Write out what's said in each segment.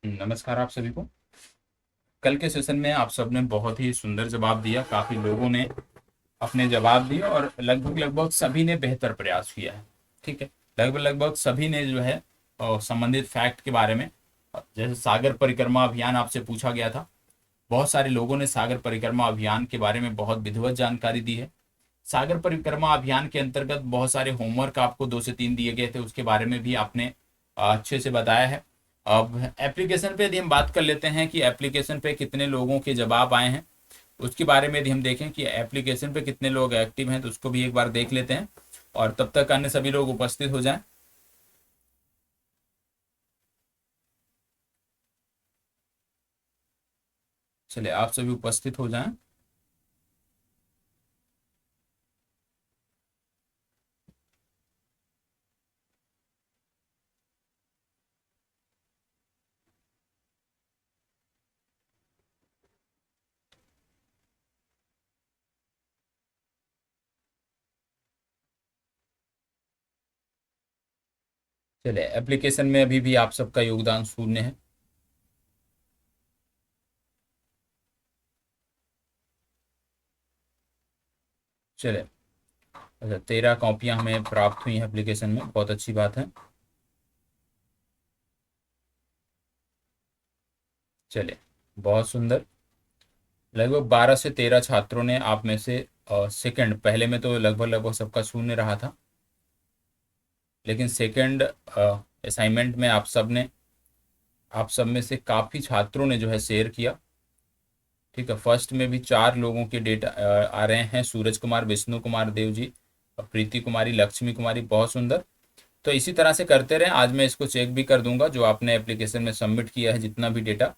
नमस्कार आप सभी को। कल के सेशन में आप सबने बहुत ही सुंदर जवाब दिया। काफी लोगों ने अपने जवाब दिए और लगभग लगभग सभी ने बेहतर प्रयास किया है। ठीक है। लगभग लगभग सभी ने जो है संबंधित फैक्ट के बारे में, जैसे सागर परिक्रमा अभियान आपसे पूछा गया था। बहुत सारे लोगों ने सागर परिक्रमा अभियान के बारे में बहुत विधिवत जानकारी दी है। सागर परिक्रमा अभियान के अंतर्गत बहुत सारे होमवर्क आपको 2 से 3 दिए गए थे, उसके बारे में भी आपने अच्छे से बताया है। अब एप्लीकेशन पे यदि हम बात कर लेते हैं कि एप्लीकेशन पे कितने लोगों के जवाब आए हैं, उसके बारे में यदि हम देखें कि एप्लीकेशन पे कितने लोग एक्टिव हैं, तो उसको भी एक बार देख लेते हैं। और तब तक अन्य सभी लोग उपस्थित हो जाएं। चलिए, आप सभी उपस्थित हो जाएं। चलिए, एप्लीकेशन में अभी भी आप सबका योगदान शून्य है। चलिए। अच्छा, 13 कॉपियां हमें प्राप्त हुई हैं एप्लीकेशन में, बहुत अच्छी बात है। चलिए, बहुत सुंदर। लगभग 12 से 13 छात्रों ने आप में से सेकंड, पहले में तो लगभग लगभग सबका शून्य रहा था, लेकिन सेकंड असाइनमेंट में आप सब में से काफ़ी छात्रों ने जो है शेयर किया। ठीक है। फर्स्ट में भी 4 लोगों के डेटा आ रहे हैं, सूरज कुमार, विष्णु कुमार देव जी, प्रीति कुमारी, लक्ष्मी कुमारी। बहुत सुंदर। तो इसी तरह से करते रहें। आज मैं इसको चेक भी कर दूंगा जो आपने एप्लीकेशन में सबमिट किया है, जितना भी डेटा,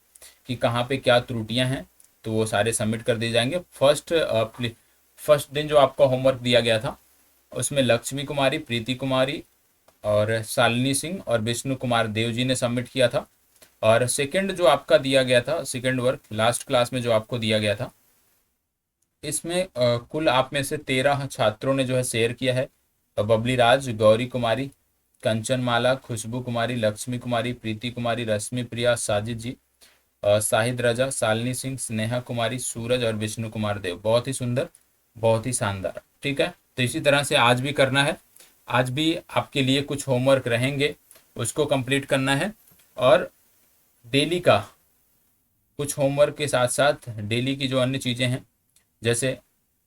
कि कहाँ पे क्या त्रुटियां हैं, तो वो सारे सबमिट कर दिए जाएंगे। फर्स्ट दिन जो आपका होमवर्क दिया गया था, उसमें लक्ष्मी कुमारी, प्रीति कुमारी और शालिनी सिंह और विष्णु कुमार देव जी ने सबमिट किया था। और सेकंड जो आपका दिया गया था, सेकंड वर्क लास्ट क्लास में जो आपको दिया गया था, इसमें कुल आप में से 13 छात्रों ने जो है शेयर किया है। बबली राज, गौरी कुमारी, कंचन माला, खुशबू कुमारी, लक्ष्मी कुमारी, प्रीति कुमारी, रश्मि प्रिया, साजिद जी, शाहिद रजा, शालिनी सिंह, स्नेहा कुमारी, सूरज और विष्णु कुमार देव। बहुत ही सुंदर, बहुत ही शानदार। ठीक है। तो इसी तरह से आज भी करना है। आज भी आपके लिए कुछ होमवर्क रहेंगे, उसको कंप्लीट करना है। और डेली का कुछ होमवर्क के साथ साथ डेली की जो अन्य चीज़ें हैं, जैसे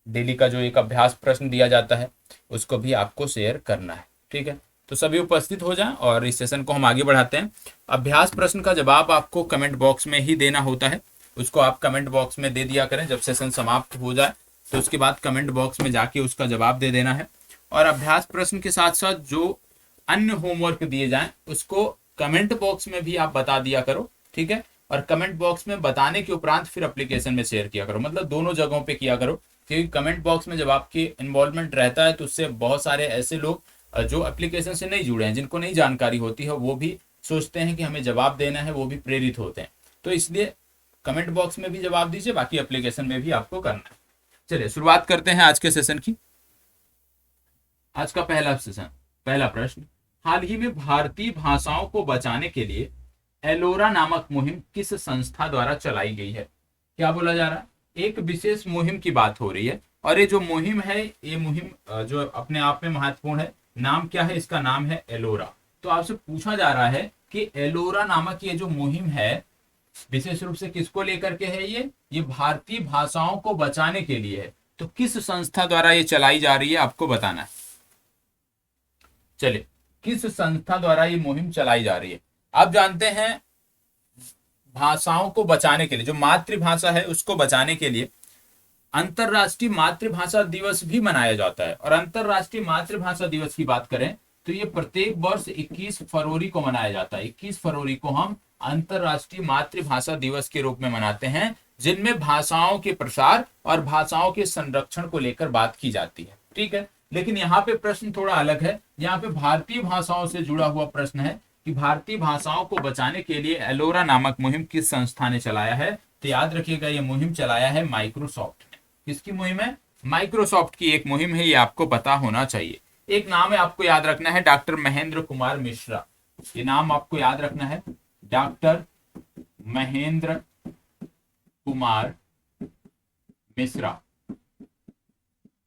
डेली का जो एक अभ्यास प्रश्न दिया जाता है, उसको भी आपको शेयर करना है। ठीक है। तो सभी उपस्थित हो जाएं और इस सेशन को हम आगे बढ़ाते हैं। अभ्यास प्रश्न का जवाब आपको कमेंट बॉक्स में ही देना होता है। उसको आप कमेंट बॉक्स में दे दिया करें। जब सेशन समाप्त हो जाए तो उसके बाद कमेंट बॉक्स में जाके उसका जवाब दे देना है। और अभ्यास प्रश्न के साथ साथ जो अन्य होमवर्क दिए जाएं, उसको कमेंट बॉक्स में भी आप बता दिया करो। ठीक है। और कमेंट बॉक्स में बताने के उपरांत फिर एप्लीकेशन में शेयर किया करो, मतलब दोनों जगहों पे किया करो। क्योंकि कमेंट बॉक्स में जब आपकी इन्वॉल्वमेंट रहता है, तो उससे बहुत सारे ऐसे लोग जो एप्लीकेशन से नहीं जुड़े हैं, जिनको नहीं जानकारी होती है, वो भी सोचते हैं कि हमें जवाब देना है, वो भी प्रेरित होते हैं। तो इसलिए कमेंट बॉक्स में भी जवाब दीजिए, बाकी एप्लीकेशन में भी आपको करना है। चलिए, शुरुआत करते हैं आज के सेशन की। आज का पहला सेशन, पहला प्रश्न। हाल ही में भारतीय भाषाओं को बचाने के लिए एलोरा नामक मुहिम किस संस्था द्वारा चलाई गई है? क्या बोला जा रहा है? एक विशेष मुहिम की बात हो रही है। और ये जो मुहिम है, ये मुहिम जो अपने आप में महत्वपूर्ण है। नाम क्या है? इसका नाम है एलोरा। तो आपसे पूछा जा रहा है कि एलोरा नामक ये जो मुहिम है, विशेष रूप से किसको लेकर के है? ये भारतीय भाषाओं को बचाने के लिए है। तो किस संस्था द्वारा ये चलाई जा रही है, आपको बताना है। चलिए, किस संस्था द्वारा ये मुहिम चलाई जा रही है? आप जानते हैं, भाषाओं को बचाने के लिए, जो मातृभाषा है उसको बचाने के लिए अंतरराष्ट्रीय मातृभाषा दिवस भी मनाया जाता है। और अंतरराष्ट्रीय मातृभाषा दिवस की बात करें तो ये प्रत्येक वर्ष 21 फरवरी को मनाया जाता है। 21 फरवरी को हम अंतरराष्ट्रीय मातृभाषा दिवस के रूप में मनाते हैं, जिनमें भाषाओं के प्रसार और भाषाओं के संरक्षण को लेकर बात की जाती है। ठीक है। लेकिन यहाँ पे प्रश्न थोड़ा अलग है। यहाँ पे भारतीय भाषाओं से जुड़ा हुआ प्रश्न है कि भारतीय भाषाओं को बचाने के लिए एलोरा नामक मुहिम किस संस्था ने चलाया है? तो याद रखिएगा, यह मुहिम चलाया है माइक्रोसॉफ्ट ने। किसकी मुहिम है? माइक्रोसॉफ्ट की एक मुहिम है, ये आपको पता होना चाहिए। एक नाम है, आपको याद रखना है, डॉक्टर महेंद्र कुमार मिश्रा। ये नाम आपको याद रखना है, डॉक्टर महेंद्र कुमार मिश्रा।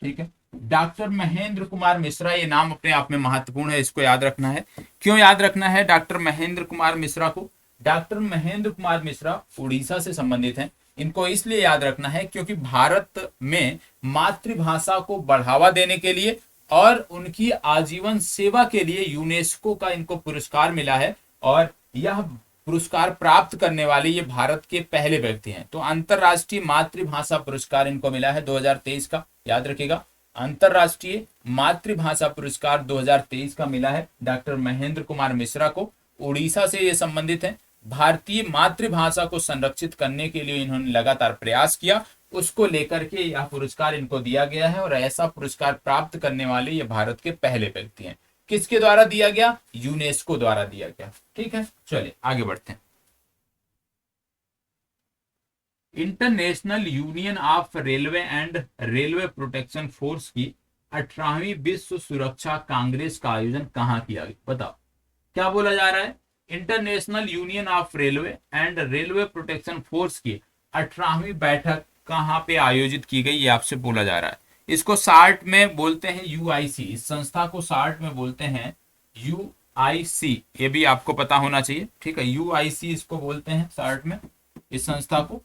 ठीक है, डॉक्टर महेंद्र कुमार मिश्रा, ये नाम अपने आप में महत्वपूर्ण है, इसको याद रखना है। क्यों याद रखना है डॉक्टर महेंद्र कुमार मिश्रा को? डॉक्टर महेंद्र कुमार मिश्रा उड़ीसा से संबंधित हैं। इनको इसलिए याद रखना है क्योंकि भारत में मातृभाषा को बढ़ावा देने के लिए और उनकी आजीवन सेवा के लिए यूनेस्को का इनको पुरस्कार मिला है, और यह पुरस्कार प्राप्त करने वाले ये भारत के पहले व्यक्ति हैं। तो अंतरराष्ट्रीय मातृभाषा पुरस्कार इनको मिला है 2023 का, याद रखिएगा। अंतरराष्ट्रीय मातृभाषा पुरस्कार 2023 का मिला है डॉक्टर महेंद्र कुमार मिश्रा को। उड़ीसा से ये संबंधित हैं। भारतीय मातृभाषा को संरक्षित करने के लिए इन्होंने लगातार प्रयास किया, उसको लेकर के यह पुरस्कार इनको दिया गया है, और ऐसा पुरस्कार प्राप्त करने वाले ये भारत के पहले व्यक्ति हैं। किसके द्वारा दिया गया? यूनेस्को द्वारा दिया गया। ठीक है, चलिए आगे बढ़ते हैं। International union of railway and railway protection force की 18वीं विश्व सुरक्षा कांग्रेस का आयोजन कहाँ किया गया? बताओ क्या बोला जा रहा है? International union of railway and railway protection force की 18वीं बैठक कहाँ पे आयोजित की गई, ये आपसे बोला जा रहा है। इसको शार्ट में बोलते हैं यूआईसी, इस संस्था को शार्ट में बोलते हैं यूआईसी, ये भी आपको पता होना चाहिए। ठीक है, यूआईसी इसको बोलते हैं शार्ट में, इस संस्था को।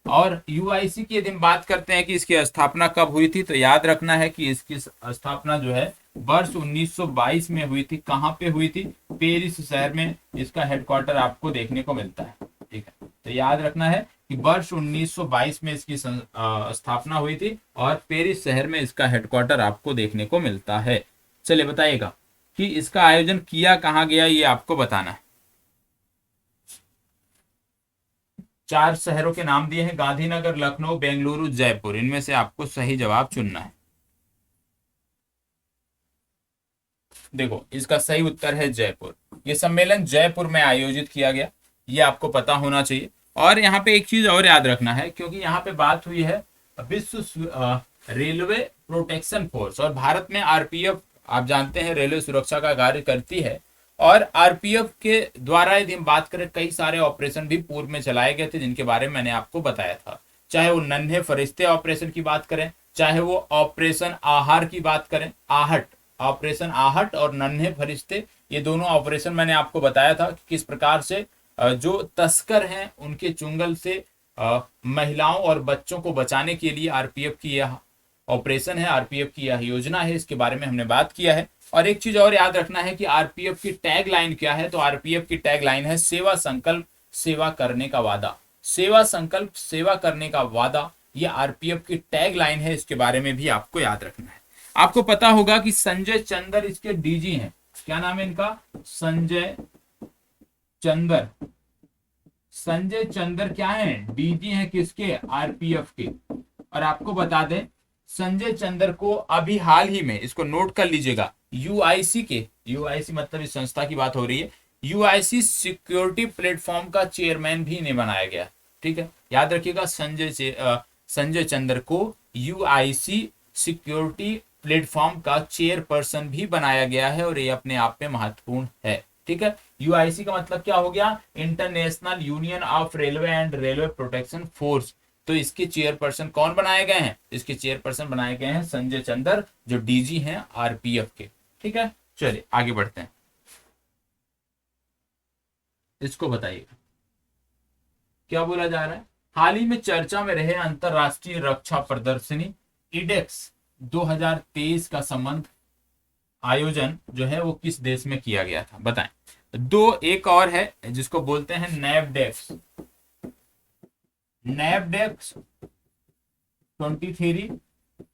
और यूआईसी की यदि हम बात करते हैं कि इसकी स्थापना कब हुई थी, तो याद रखना है कि इसकी स्थापना जो है वर्ष 1922 में हुई थी। कहाँ पे हुई थी? पेरिस शहर में इसका हेडक्वार्टर आपको देखने को मिलता है। ठीक है, तो याद रखना है कि वर्ष 1922 में इसकी स्थापना हुई थी और पेरिस शहर में इसका हेडक्वार्टर आपको देखने को मिलता है। चलिए बताइएगा कि इसका आयोजन किया कहाँ गया, ये आपको बताना है। 4 शहरों के नाम दिए हैं, गांधीनगर, लखनऊ, बेंगलुरु, जयपुर। इनमें से आपको सही जवाब चुनना है। देखो, इसका सही उत्तर है जयपुर। ये सम्मेलन जयपुर में आयोजित किया गया, ये आपको पता होना चाहिए। और यहाँ पे एक चीज और याद रखना है, क्योंकि यहाँ पे बात हुई है विश्व रेलवे प्रोटेक्शन फोर्स, और भारत में आरपीएफ आप जानते हैं रेलवे सुरक्षा का कार्य करती है। और आरपीएफ के द्वारा यदि हम बात करें, कई सारे ऑपरेशन भी पूर्व में चलाए गए थे जिनके बारे में मैंने आपको बताया था। चाहे वो नन्हे फरिश्ते ऑपरेशन की बात करें, चाहे वो ऑपरेशन आहार की बात करें, आहट, ऑपरेशन आहट और नन्हे फरिश्ते, ये दोनों ऑपरेशन मैंने आपको बताया था कि किस प्रकार से जो तस्कर हैं उनके चुंगल से महिलाओं और बच्चों को बचाने के लिए आरपीएफ की यह ऑपरेशन है, आरपीएफ की यह योजना है, इसके बारे में हमने बात किया है। और एक चीज और याद रखना है कि आरपीएफ की टैग लाइन क्या है, तो आरपीएफ की टैग लाइन है सेवा संकल्प सेवा करने का वादा। सेवा संकल्प सेवा करने का वादा, ये आरपीएफ की टैग लाइन है, इसके बारे में भी आपको याद रखना है। आपको पता होगा कि संजय चंदर इसके डीजी हैं। क्या नाम है इनका? संजय चंदर। संजय चंदर क्या है? डीजी हैं किसके? आरपीएफ के। और आपको बता दें, संजय चंदर को अभी हाल ही में, इसको नोट कर लीजिएगा, यूआईसी के, यूआईसी मतलब इस संस्था की बात हो रही है, यूआईसी सिक्योरिटी प्लेटफॉर्म का चेयरमैन भी इन्हें बनाया गया। ठीक है, याद रखिएगा, संजय चंदर को यूआईसी सिक्योरिटी प्लेटफॉर्म का चेयरपर्सन भी बनाया गया है, और ये अपने आप में महत्वपूर्ण है। ठीक है, यूआईसी का मतलब क्या हो गया? International union of railway and railway protection force. तो इसके चेयरपर्सन कौन बनाए गए हैं? इसके चेयरपर्सन बनाए गए हैं संजय चंदर, जो डीजी हैं आरपीएफ के। ठीक है, चलिए आगे बढ़ते हैं। इसको बताइएगा क्या बोला जा रहा है। हाल ही में चर्चा में रहे अंतरराष्ट्रीय रक्षा प्रदर्शनी इडेक्स 2023 का संबंध आयोजन जो है वो किस देश में किया गया था, बताएं। एक और है जिसको बोलते हैं नैपडेक्स। नैपडेक्स 23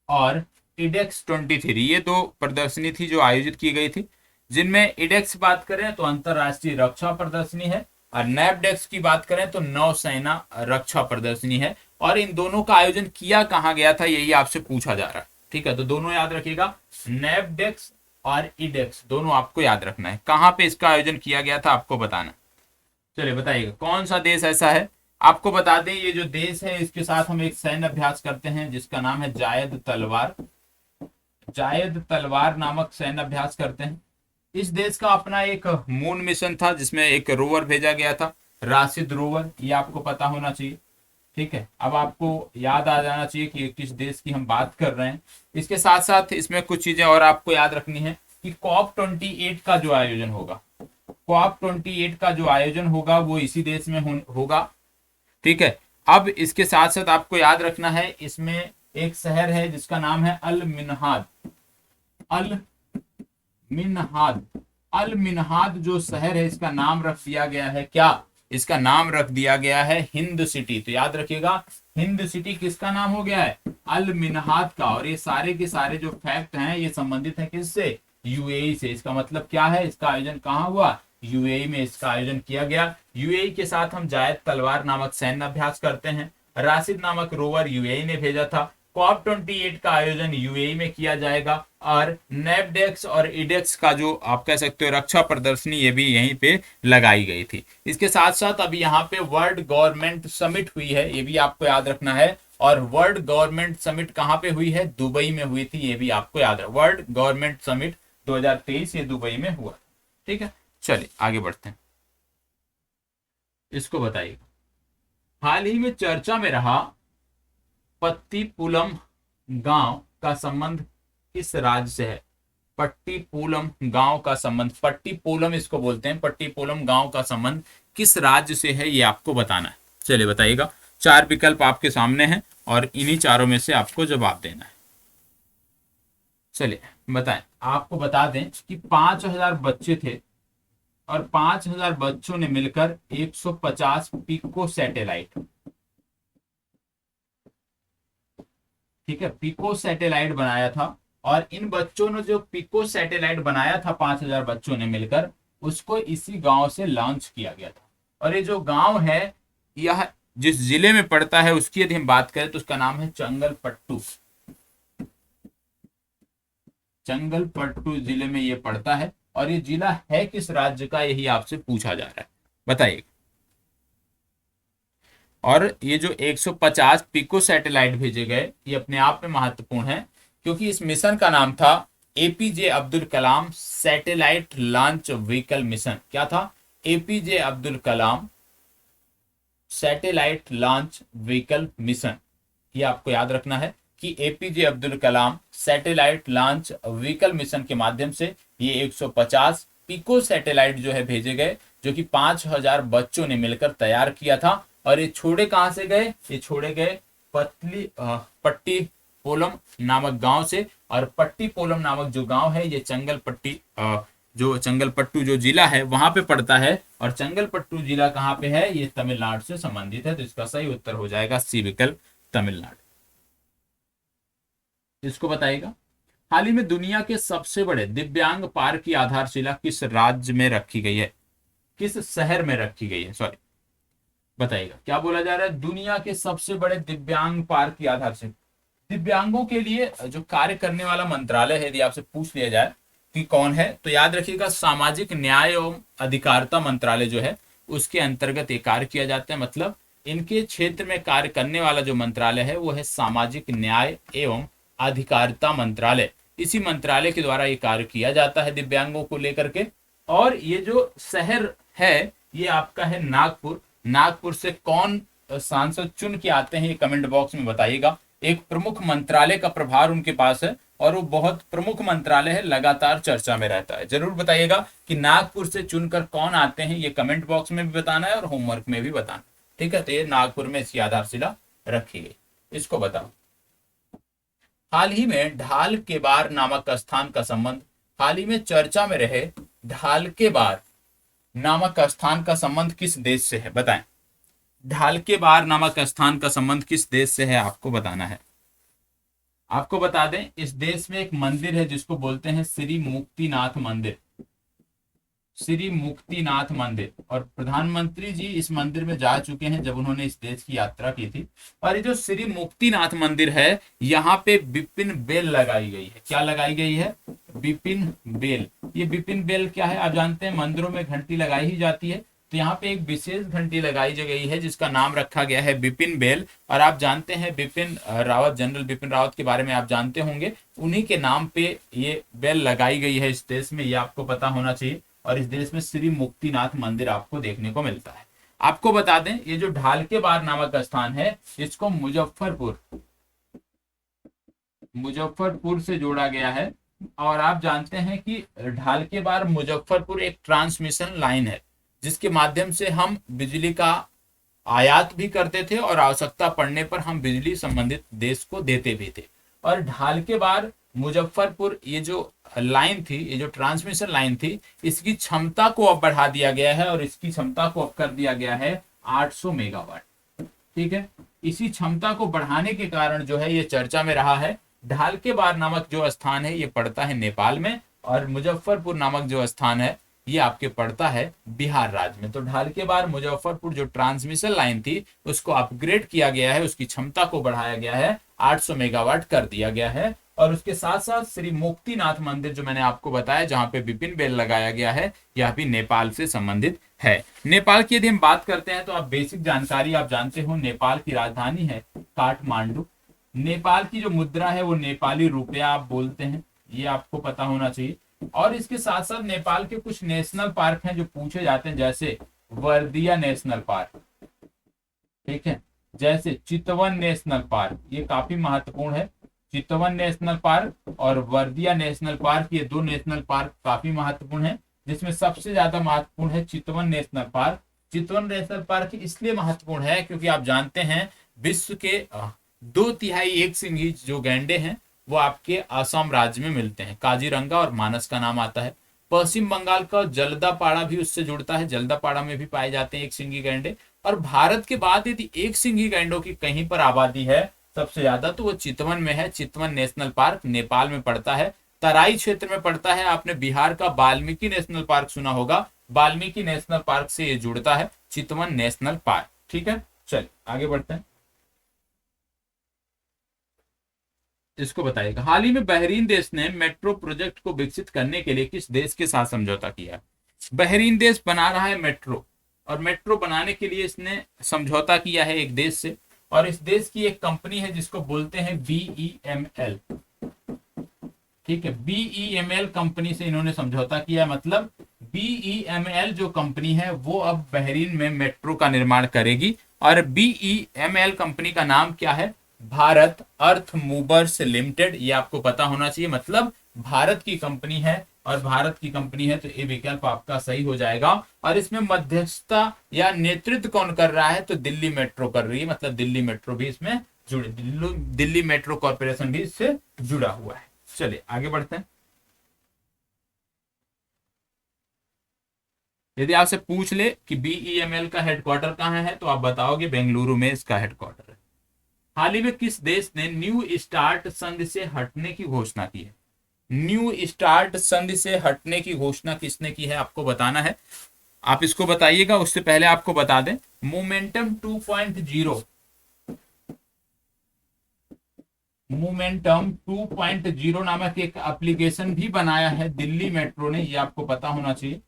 और इडेक्स 23, ये 2 प्रदर्शनी थी जो आयोजित की गई थी, जिनमें इडेक्स बात करें तो अंतरराष्ट्रीय रक्षा प्रदर्शनी है, और नैपडेक्स की बात करें तो नौसेना रक्षा प्रदर्शनी है। और इन दोनों का आयोजन किया कहाँ गया था, यही आपसे पूछा जा रहा है। ठीक है, तो दोनों याद रखिएगा, नैपडेक्स और इडेक्स दोनों आपको याद रखना है। कहाँ पे इसका आयोजन किया गया था आपको बताना। चलिए बताइएगा कौन सा देश ऐसा है। आपको बता दें, ये जो देश है इसके साथ हम एक सैन्य अभ्यास करते हैं जिसका नाम है जायद तलवार। जायद तलवार नामक सैन्य अभ्यास करते हैं। इस देश का अपना एक मून मिशन था जिसमें एक रोवर भेजा गया था। राशिद रोवर, ये आपको पता होना चाहिए। ठीक है, अब आपको याद आ जाना चाहिए कि किस देश की हम बात कर रहे हैं। इसके साथ साथ इसमें कुछ चीजें और आपको याद रखनी है कि COP28 का जो आयोजन होगा, COP28 का जो आयोजन होगा वो इसी देश में होगा। ठीक है, अब इसके साथ साथ आपको याद रखना है, इसमें एक शहर है जिसका नाम है अल मिनहाद। अल मिनहाद, अल मिनहाद जो शहर है इसका नाम रख दिया गया है क्या? इसका नाम रख दिया गया है हिंद सिटी। तो याद रखिएगा, हिंद सिटी किसका नाम हो गया है? अल मिनहाद का। और ये सारे के सारे जो फैक्ट हैं ये संबंधित है किससे? यूएई से। इसका मतलब क्या है? इसका आयोजन कहाँ हुआ? यूएई में इसका आयोजन किया गया। यूएई के साथ हम जायद तलवार नामक सैन्य अभ्यास करते हैं। राशिद नामक रोवर यूएई ने भेजा था। COP28 का आयोजन यूएई में किया जाएगा। और नेपडेक्स और इडेक्स का जो आप कह सकते हो रक्षा प्रदर्शनी, ये भी यहीं पे लगाई गई थी। इसके साथ साथ अभी यहाँ पे वर्ल्ड गवर्नमेंट समिट हुई है, ये भी आपको याद रखना है। और वर्ल्ड गवर्नमेंट समिट कहाँ पे हुई है? दुबई में हुई थी, ये भी आपको याद है। वर्ल्ड गवर्नमेंट समिट 2023 ये दुबई में हुआ। ठीक है, चलिए आगे बढ़ते हैं। इसको बताइएगा, हाल ही में चर्चा में रहा पट्टीपुलम गांव का संबंध किस राज्य से है? पट्टीपुलम गांव का संबंध, पट्टीपुलम इसको बोलते हैं, पट्टीपुलम गांव का संबंध किस राज्य से है ये आपको बताना है। चलिए बताइएगा, 4 विकल्प आपके सामने हैं और इन्हीं चारों में से आपको जवाब देना है। चलिए बताएं। आपको बता दें कि 5000 बच्चे थे और 5000 बच्चों ने मिलकर 150 पिको सैटेलाइट, ठीक है, पिको सैटेलाइट बनाया था। और इन बच्चों ने जो पिको सैटेलाइट बनाया था 5000 बच्चों ने मिलकर, उसको इसी गांव से लॉन्च किया गया था। और ये जो गांव है यह जिस जिले में पड़ता है उसकी यदि हम बात करें तो उसका नाम है चंगलपट्टू। चंगलपट्टू जिले में ये पड़ता है। और ये जिला है किस राज्य का, यही आपसे पूछा जा रहा है, बताइए। और ये जो 150 पिको सैटेलाइट भेजे गए ये अपने आप में महत्वपूर्ण है, क्योंकि इस मिशन का नाम था APJ Abdul Kalam satellite launch vehicle mission. क्या था? APJ Abdul Kalam satellite launch vehicle mission. ये आपको याद रखना है कि APJ Abdul Kalam satellite launch vehicle mission के माध्यम से ये 150 पिको सैटेलाइट जो है भेजे गए, जो कि 5000 बच्चों ने मिलकर तैयार किया था। और ये छोड़े कहां से गए? ये छोड़े गए पट्टीपोलम नामक गांव से। और पट्टीपोलम नामक जो गांव है ये चंगलपट्टू जो जिला है वहां पे पड़ता है। और चंगलपट्टू जिला कहां पे है? ये तमिलनाडु से संबंधित है। तो इसका सही उत्तर हो जाएगा सी विकल्प, तमिलनाडु। इसको बताइएगा, हाल ही में दुनिया के सबसे बड़े दिव्यांग पार्क की आधारशिला किस राज्य में रखी गई है? किस शहर में रखी गई है? सॉरी, बताइएगा क्या बोला जा रहा है? दुनिया के सबसे बड़े दिव्यांग पार्क की आधारशिला। दिव्यांगों के लिए जो कार्य करने वाला मंत्रालय है, यदि आपसे पूछ लिया जाए कि कौन है, तो याद रखिएगा सामाजिक न्याय एवं अधिकारिता मंत्रालय जो है उसके अंतर्गत ये कार्य किया जाता है। मतलब इनके क्षेत्र में कार्य करने वाला जो मंत्रालय है वो है सामाजिक न्याय एवं अधिकारिता मंत्रालय। इसी मंत्रालय के द्वारा ये कार्य किया जाता है दिव्यांगों को लेकर के। और ये जो शहर है ये आपका है नागपुर। नागपुर से कौन सांसद चुन के आते हैं ये कमेंट बॉक्स में बताइएगा। एक प्रमुख मंत्रालय का प्रभार उनके पास है और वो बहुत प्रमुख मंत्रालय है, लगातार चर्चा में रहता है। जरूर बताइएगा कि नागपुर से चुनकर कौन आते हैं, ये कमेंट बॉक्स में भी बताना है और होमवर्क में भी बताना। ठीक है, तो ये नागपुर में इसकी आधारशिला रखी गई। इसको बताओ, हाल ही में ढाल के बार नामक स्थान का संबंध, हाल ही में चर्चा में रहे ढाल के बार नामक स्थान का संबंध किस देश से है? बताएं। ढाल के बार नामक स्थान का संबंध किस देश से है आपको बताना है। आपको बता दें इस देश में एक मंदिर है जिसको बोलते हैं श्री मुक्तिनाथ मंदिर, श्री मुक्तिनाथ मंदिर। और प्रधानमंत्री जी इस मंदिर में जा चुके हैं जब उन्होंने इस देश की यात्रा की थी। और ये जो श्री मुक्तिनाथ मंदिर है यहाँ पे बिपिन बेल लगाई गई है। क्या लगाई गई है? बिपिन बेल। ये बिपिन बेल क्या है? आप जानते हैं मंदिरों में घंटी लगाई ही जाती है, तो यहाँ पे एक विशेष घंटी लगाई गई है जिसका नाम रखा गया है बिपिन बेल। और आप जानते हैं बिपिन रावत, जनरल बिपिन रावत के बारे में आप जानते होंगे, उन्हीं के नाम पे ये बेल लगाई गई है इस देश में, ये आपको पता होना चाहिए। और इस देश में श्री मुक्तिनाथ मंदिर आपको देखने को मिलता है। आपको बता दें ये जो ढाल के बार नामक स्थान है इसको मुजफ्फरपुर से जोड़ा गया है। और आप जानते हैं कि ढाल के बार मुजफ्फरपुर एक ट्रांसमिशन लाइन है जिसके माध्यम से हम बिजली का आयात भी करते थे और आवश्यकता पड़ने पर हम बिजली संबंधित देश को देते भी थे। और ढाल के बाद मुजफ्फरपुर ये जो लाइन थी, ये जो ट्रांसमिशन लाइन थी, इसकी क्षमता को अब बढ़ा दिया गया है और इसकी क्षमता को अब कर दिया गया है 800 मेगावाट। ठीक है, इसी क्षमता को बढ़ाने के कारण जो है ये चर्चा में रहा है। ढाल के बार नामक जो स्थान है ये पड़ता है नेपाल में और मुजफ्फरपुर नामक जो स्थान है ये आपके पड़ता है बिहार राज्य में। तो ढाल के बार मुजफ्फरपुर जो ट्रांसमिशन लाइन थी उसको अपग्रेड किया गया है, उसकी क्षमता को बढ़ाया गया है, 800 मेगावाट कर दिया गया है। और उसके साथ साथ श्री मुक्तिनाथ मंदिर जो मैंने आपको बताया जहां पे विपिन बेल लगाया गया है यह भी नेपाल से संबंधित है। नेपाल की यदि हम बात करते हैं तो आप बेसिक जानकारी आप जानते हो, नेपाल की राजधानी है काठमांडू। नेपाल की जो मुद्रा है वो नेपाली रुपया आप बोलते हैं, ये आपको पता होना चाहिए। और इसके साथ साथ नेपाल के कुछ नेशनल पार्क हैं जो पूछे जाते हैं, जैसे वर्दिया नेशनल पार्क, ठीक है, जैसे चितवन नेशनल पार्क, ये काफी महत्वपूर्ण है। चितवन नेशनल पार्क और वर्दिया नेशनल पार्क, ये दो नेशनल पार्क काफी महत्वपूर्ण है, जिसमें सबसे ज्यादा महत्वपूर्ण है चितवन नेशनल पार्क। चितवन नेशनल पार्क इसलिए महत्वपूर्ण है क्योंकि आप जानते हैं विश्व के 2/3 एक सिंघी जो गैंडे हैं वो आपके असम राज्य में मिलते हैं, काजीरंगा और मानस का नाम आता है। पश्चिम बंगाल का जल्दापाड़ा भी उससे जुड़ता है, जल्दापाड़ा में भी पाए जाते हैं एक सिंघी गैंडे। और भारत के बाद यदि एक सिंघी गैंडों की कहीं पर आबादी है सबसे ज्यादा तो वो चितवन में है। चितवन नेशनल पार्क नेपाल में पड़ता है, तराई क्षेत्र में पड़ता है। आपने बिहार का वाल्मीकि नेशनल पार्क सुना होगा, वाल्मीकि नेशनल पार्क से ये जुड़ता है चितवन नेशनल पार्क। ठीक है, चलिए आगे बढ़ते हैं, इसको बताइएगा। हाल ही में बहरीन देश ने मेट्रो प्रोजेक्ट को विकसित करने के लिए किस देश के साथ समझौता किया? बहरीन देश बना रहा है मेट्रो, और मेट्रो बनाने के लिए इसने समझौता किया है एक देश से, और इस देश की एक कंपनी है जिसको बोलते हैं BEML। ठीक है, BEML कंपनी से इन्होंने समझौता किया। मतलब BEML जो कंपनी है वो अब बहरीन में मेट्रो का निर्माण करेगी। और BEML कंपनी का नाम क्या है? भारत अर्थ मूवर्स लिमिटेड। ये आपको पता होना चाहिए, मतलब भारत की कंपनी है, और भारत की कंपनी है तो ये विकल्प आपका सही हो जाएगा। और इसमें मध्यस्थता या नेतृत्व कौन कर रहा है? तो दिल्ली मेट्रो कर रही है, मतलब दिल्ली मेट्रो भी इसमें जुड़े, दिल्ली मेट्रो कॉर्पोरेशन भी इससे जुड़ा हुआ है। चलिए आगे बढ़ते हैं। यदि आपसे पूछ ले कि BEML का हेडक्वार्टर कहाँ है तो आप बताओगे बेंगलुरु में इसका हेडक्वार्टर है। हाल ही में किस देश ने न्यू स्टार्ट संधि से हटने की घोषणा की है? न्यू स्टार्ट संधि से हटने की घोषणा किसने की है आपको बताना है, आप इसको बताइएगा। उससे पहले आपको बता दें मोमेंटम 2.0 नामक एक एप्लीकेशन भी बनाया है दिल्ली मेट्रो ने, ये आपको पता होना चाहिए।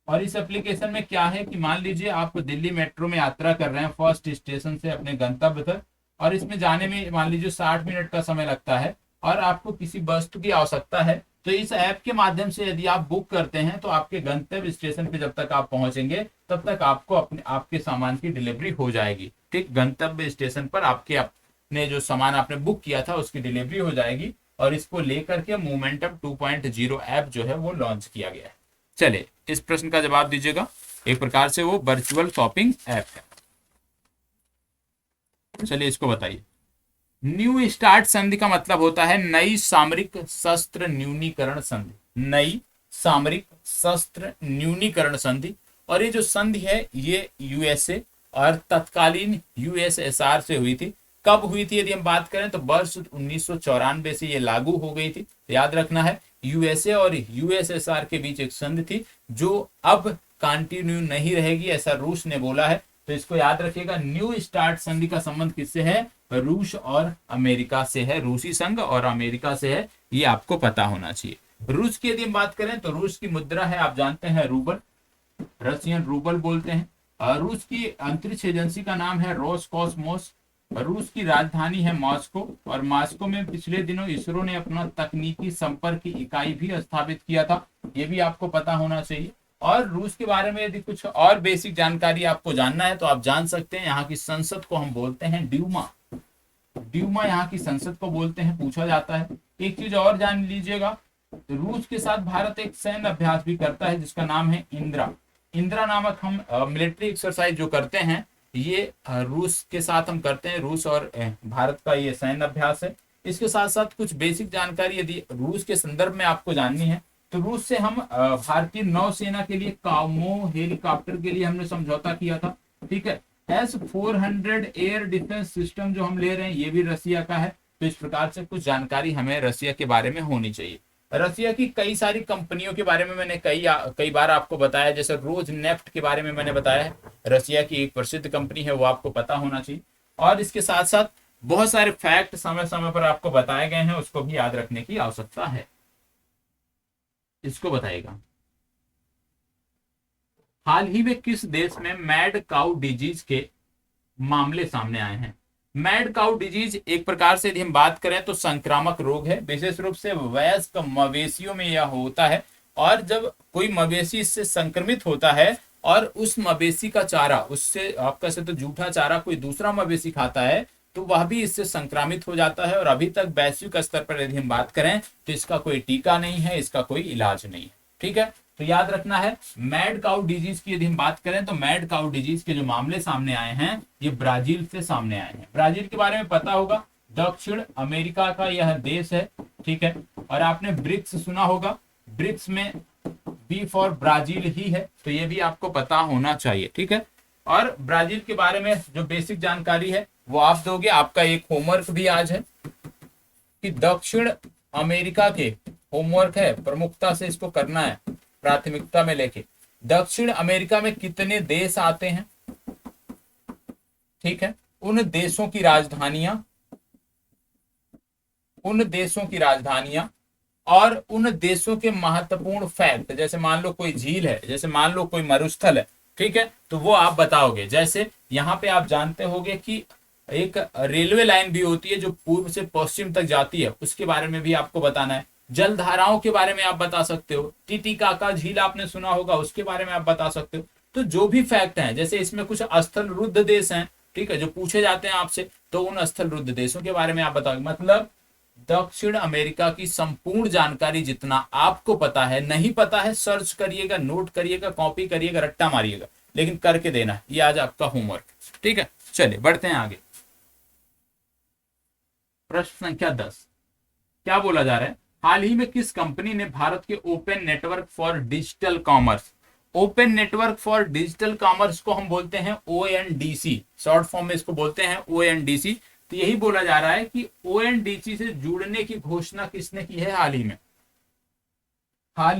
और इस एप्लीकेशन में क्या है कि मान लीजिए आप दिल्ली मेट्रो में यात्रा कर रहे हैं फर्स्ट स्टेशन से अपने गंतव्य तक, और इसमें जाने में मान लीजिए 60 मिनट का समय लगता है, और आपको किसी वस्तु की आवश्यकता है, तो इस ऐप के माध्यम से यदि आप बुक करते हैं तो आपके गंतव्य स्टेशन पे जब तक आप पहुंचेंगे तब तक आपको आपके सामान की डिलीवरी हो जाएगी। ठीक, गंतव्य स्टेशन पर आपने जो सामान आपने बुक किया था उसकी डिलीवरी हो जाएगी। और इसको लेकर के मोमेंटम 2.0 ऐप जो है वो लॉन्च किया गया है। चलिए इस प्रश्न का जवाब दीजिएगा। एक प्रकार से वो वर्चुअल शॉपिंग ऐप है। चलिए इसको बताइए। न्यू स्टार्ट संधि का मतलब होता है नई सामरिक शस्त्र न्यूनीकरण संधि, नई सामरिक शस्त्र न्यूनीकरण संधि। और ये जो संधि है ये USA और तत्कालीन USSR से हुई थी। कब हुई थी यदि हम बात करें तो वर्ष 1994 से ये लागू हो गई थी। याद रखना है USA और USSR के बीच एक संधि थी जो अब कंटिन्यू नहीं रहेगी, ऐसा रूस ने बोला है। तो इसको याद रखिएगा, न्यू स्टार्ट संधि का संबंध किससे है? रूस और अमेरिका से है, रूसी संघ और अमेरिका से है, ये आपको पता होना चाहिए। रूस की यदि हम बात करें तो रूस की मुद्रा है आप जानते हैं रूबल, रशियन रूबल बोलते हैं। रूस की अंतरिक्ष एजेंसी का नाम है रोसकॉसमोस। रूस की राजधानी है मॉस्को, और मॉस्को में पिछले दिनों इसरो ने अपना तकनीकी संपर्क की इकाई भी स्थापित किया था, ये भी आपको पता होना चाहिए। और रूस के बारे में यदि कुछ और बेसिक जानकारी आपको जानना है तो आप जान सकते हैं। यहाँ की संसद को हम बोलते हैं ड्यूमा। ड्यूमा यहाँ की संसद को बोलते हैं, पूछा जाता है। एक चीज और जान लीजिएगा, रूस के साथ भारत एक सैन्य अभ्यास भी करता है जिसका नाम है इंदिरा। इंदिरा नामक हम मिलिट्री एक्सरसाइज जो करते हैं ये रूस के साथ हम करते हैं। रूस और भारत का ये सैन्य अभ्यास है। इसके साथ साथ कुछ बेसिक जानकारी यदि रूस के संदर्भ में आपको जाननी है तो रूस से हम भारतीय नौसेना के लिए कामो हेलीकॉप्टर के लिए हमने समझौता किया था। ठीक है, S-400 एयर डिफेंस सिस्टम जो हम ले रहे हैं ये भी रसिया का है। तो इस प्रकार से कुछ जानकारी हमें रसिया के बारे में होनी चाहिए। रसिया की कई सारी कंपनियों के बारे में मैंने कई बार आपको बताया, जैसे रोज नेफ्ट के बारे में मैंने बताया है, रसिया की एक प्रसिद्ध कंपनी है, वो आपको पता होना चाहिए। और इसके साथ साथ बहुत सारे फैक्ट समय समय पर आपको बताए गए हैं, उसको भी याद रखने की आवश्यकता है। इसको बताइएगा, हाल ही में किस देश में मैड काउ डिजीज के मामले सामने आए हैं? मैड काउ डिजीज एक प्रकार से यदि हम बात करें तो संक्रामक रोग है, विशेष रूप से वयस्क मवेशियों में यह होता है। और जब कोई मवेशी इससे संक्रमित होता है और उस मवेशी का चारा, उससे आप कह सकते हो जूठा चारा कोई दूसरा मवेशी खाता है तो वह भी इससे संक्रमित हो जाता है। और अभी तक वैश्विक स्तर पर यदि हम बात करें तो इसका कोई टीका नहीं है, इसका कोई इलाज नहीं है। ठीक है, तो याद रखना है मैड काउ डिजीज की यदि हम बात करें तो मैड काउ डिजीज के जो मामले सामने आए हैं ये ब्राजील से सामने आए हैं। ब्राजील के बारे में पता होगा, दक्षिण अमेरिका का यह देश है। ठीक है, और आपने ब्रिक्स सुना होगा, ब्रिक्स में बी फॉर ब्राजील ही है, तो ये भी आपको पता होना चाहिए। ठीक है, और ब्राजील के बारे में जो बेसिक जानकारी है वो आप दोगे। आपका एक होमवर्क भी आज है कि दक्षिण अमेरिका के होमवर्क है, प्रमुखता से इसको करना है, प्राथमिकता में लेके। दक्षिण अमेरिका में कितने देश आते हैं? ठीक है, उन देशों की राजधानियां और उन देशों के महत्वपूर्ण फैक्ट, जैसे मान लो कोई झील है, जैसे मान लो कोई मरुस्थल है। ठीक है, तो वो आप बताओगे। जैसे यहाँ पे आप जानते होंगे कि एक रेलवे लाइन भी होती है जो पूर्व से पश्चिम तक जाती है, उसके बारे में भी आपको बताना है। जल धाराओं के बारे में आप बता सकते हो। टिटिकाका झील आपने सुना होगा, उसके बारे में आप बता सकते हो। तो जो भी फैक्ट हैं, जैसे इसमें कुछ स्थल रुद्ध देश हैं, ठीक है, जो पूछे जाते हैं आपसे, तो उन स्थल रुद्ध देशों के बारे में आप बताओगे। मतलब दक्षिण अमेरिका की संपूर्ण जानकारी जितना आपको पता है, नहीं पता है सर्च करिएगा, नोट करिएगा, कॉपी करिएगा, रट्टा मारिएगा, लेकिन करके देना है। ये आज आपका होमवर्क। ठीक है, चलिए बढ़ते हैं आगे। प्रश्न संख्या 10 क्या बोला जा रहा है? हाल ही में किस कंपनी ने भारत के open network for digital commerce, open network for digital commerce को हम बोलते हैं ONDC, शॉर्ट फॉर्म में इसको बोलते हैं ONDC। तो यही बोला जा रहा है कि ONDC से जुड़ने की घोषणा किसने की है? हाल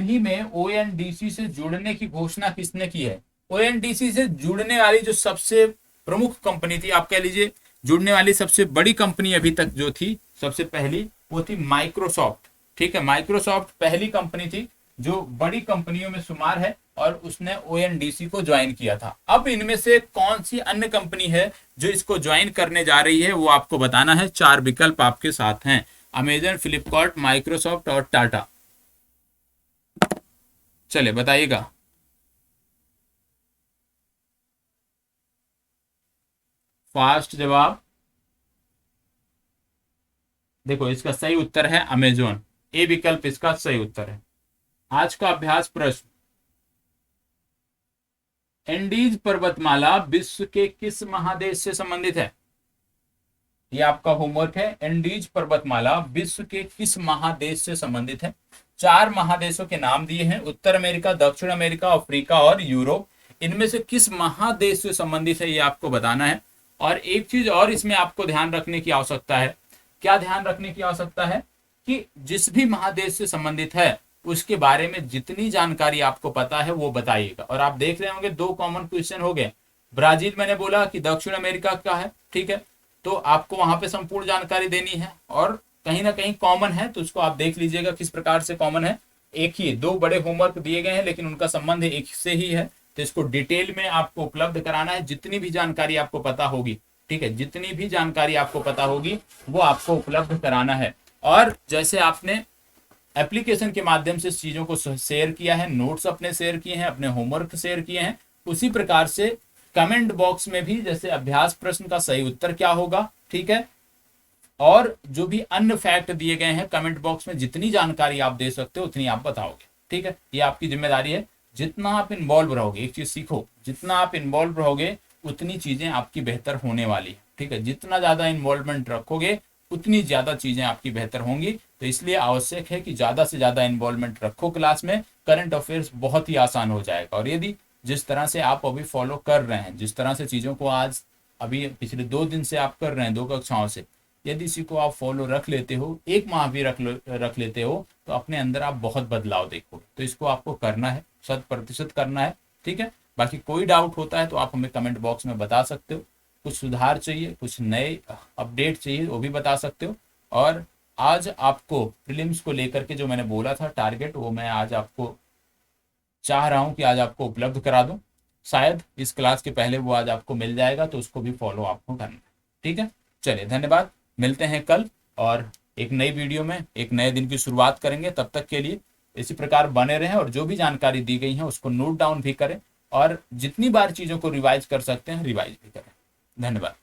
ही में ONDC से जुड़ने की घोषणा किसने की है? ONDC से जुड़ने वाली जो सबसे प्रमुख कंपनी थी, आप कह लीजिए जुड़ने वाली सबसे बड़ी कंपनी अभी तक जो थी, सबसे पहली, वो थी माइक्रोसॉफ्ट। ठीक है, माइक्रोसॉफ्ट पहली कंपनी थी जो बड़ी कंपनियों में शुमार है और उसने ONDC को ज्वाइन किया था। अब इनमें से कौन सी अन्य कंपनी है जो इसको ज्वाइन करने जा रही है, वो आपको बताना है। 4 विकल्प आपके साथ हैं, अमेजन, फ्लिपकार्ट, माइक्रोसॉफ्ट और टाटा। चले बताइएगा। फास्ट जवाब। देखो इसका सही उत्तर है अमेजोन, ए विकल्प इसका सही उत्तर है। आज का अभ्यास प्रश्न, एंडीज पर्वतमाला विश्व के किस महादेश से संबंधित है? ये आपका होमवर्क है। एंडीज पर्वतमाला विश्व के किस महादेश से संबंधित है? 4 महादेशों के नाम दिए हैं, उत्तर अमेरिका, दक्षिण अमेरिका, अफ्रीका और यूरोप। इनमें से किस महादेश से संबंधित है ये आपको बताना है। और एक चीज और इसमें आपको ध्यान रखने की आवश्यकता है। क्या ध्यान रखने की आवश्यकता है? कि जिस भी महादेश से संबंधित है उसके बारे में जितनी जानकारी आपको पता है वो बताइएगा। और आप देख रहे होंगे 2 कॉमन क्वेश्चन हो गए। ब्राजील मैंने बोला कि दक्षिण अमेरिका का है, ठीक है, तो आपको वहां पे संपूर्ण जानकारी देनी है। और कहीं ना कहीं कॉमन है तो उसको आप देख लीजिएगा किस प्रकार से कॉमन है। एक ही 2 बड़े होमवर्क दिए गए हैं लेकिन उनका संबंध एक से ही है, तो इसको डिटेल में आपको उपलब्ध कराना है। जितनी भी जानकारी आपको पता होगी, ठीक है, जितनी भी जानकारी आपको पता होगी वो आपको उपलब्ध कराना है। और जैसे आपने एप्लीकेशन के माध्यम से चीज़ों को शेयर किया है, नोट्स अपने शेयर किए हैं, अपने होमवर्क शेयर किए हैं, उसी प्रकार से कमेंट बॉक्स में भी जैसे अभ्यास प्रश्न का सही उत्तर क्या होगा, ठीक है, और जो भी अन्य फैक्ट दिए गए हैं कमेंट बॉक्स में जितनी जानकारी आप दे सकते हो उतनी आप बताओगे, ठीक है। ये आपकी जिम्मेदारी है। जितना आप इन्वॉल्व रहोगे, एक चीज सीखो, जितना आप इन्वॉल्व रहोगे उतनी चीजें आपकी बेहतर होने वाली है, ठीक है। जितना ज्यादा इन्वॉल्वमेंट रखोगे उतनी ज्यादा चीजें आपकी बेहतर होंगी। तो इसलिए आवश्यक है कि ज्यादा से ज्यादा इन्वॉल्वमेंट रखो क्लास में। करंट अफेयर्स बहुत ही आसान हो जाएगा। और यदि जिस तरह से आप अभी फॉलो कर रहे हैं, जिस तरह से चीजों को आज अभी पिछले 2 दिन से आप कर रहे हैं, 2 कक्षाओं से, यदि इसी को आप फॉलो रख लेते हो, 1 माह भी रख लेते हो, तो अपने अंदर आप बहुत बदलाव देखोगे। तो इसको आपको करना है, 100% करना है, ठीक है। बाकी कोई डाउट होता है तो आप हमें कमेंट बॉक्स में बता सकते हो। कुछ सुधार चाहिए, कुछ नए अपडेट चाहिए, वो भी बता सकते हो। और आज आपको प्रीलिम्स को लेकर के जो मैंने बोला था टारगेट, वो मैं आज आपको चाह रहा हूँ कि आज आपको उपलब्ध करा दूं। शायद इस क्लास के पहले वो आज आपको मिल जाएगा, तो उसको भी फॉलो आपको करना है, ठीक है। चलिए, धन्यवाद। मिलते हैं कल और एक नई वीडियो में एक नए दिन की शुरुआत करेंगे। तब तक के लिए इसी प्रकार बने रहें और जो भी जानकारी दी गई है उसको नोट डाउन भी करें और जितनी बार चीज़ों को रिवाइज कर सकते हैं रिवाइज भी करें। धन्यवाद।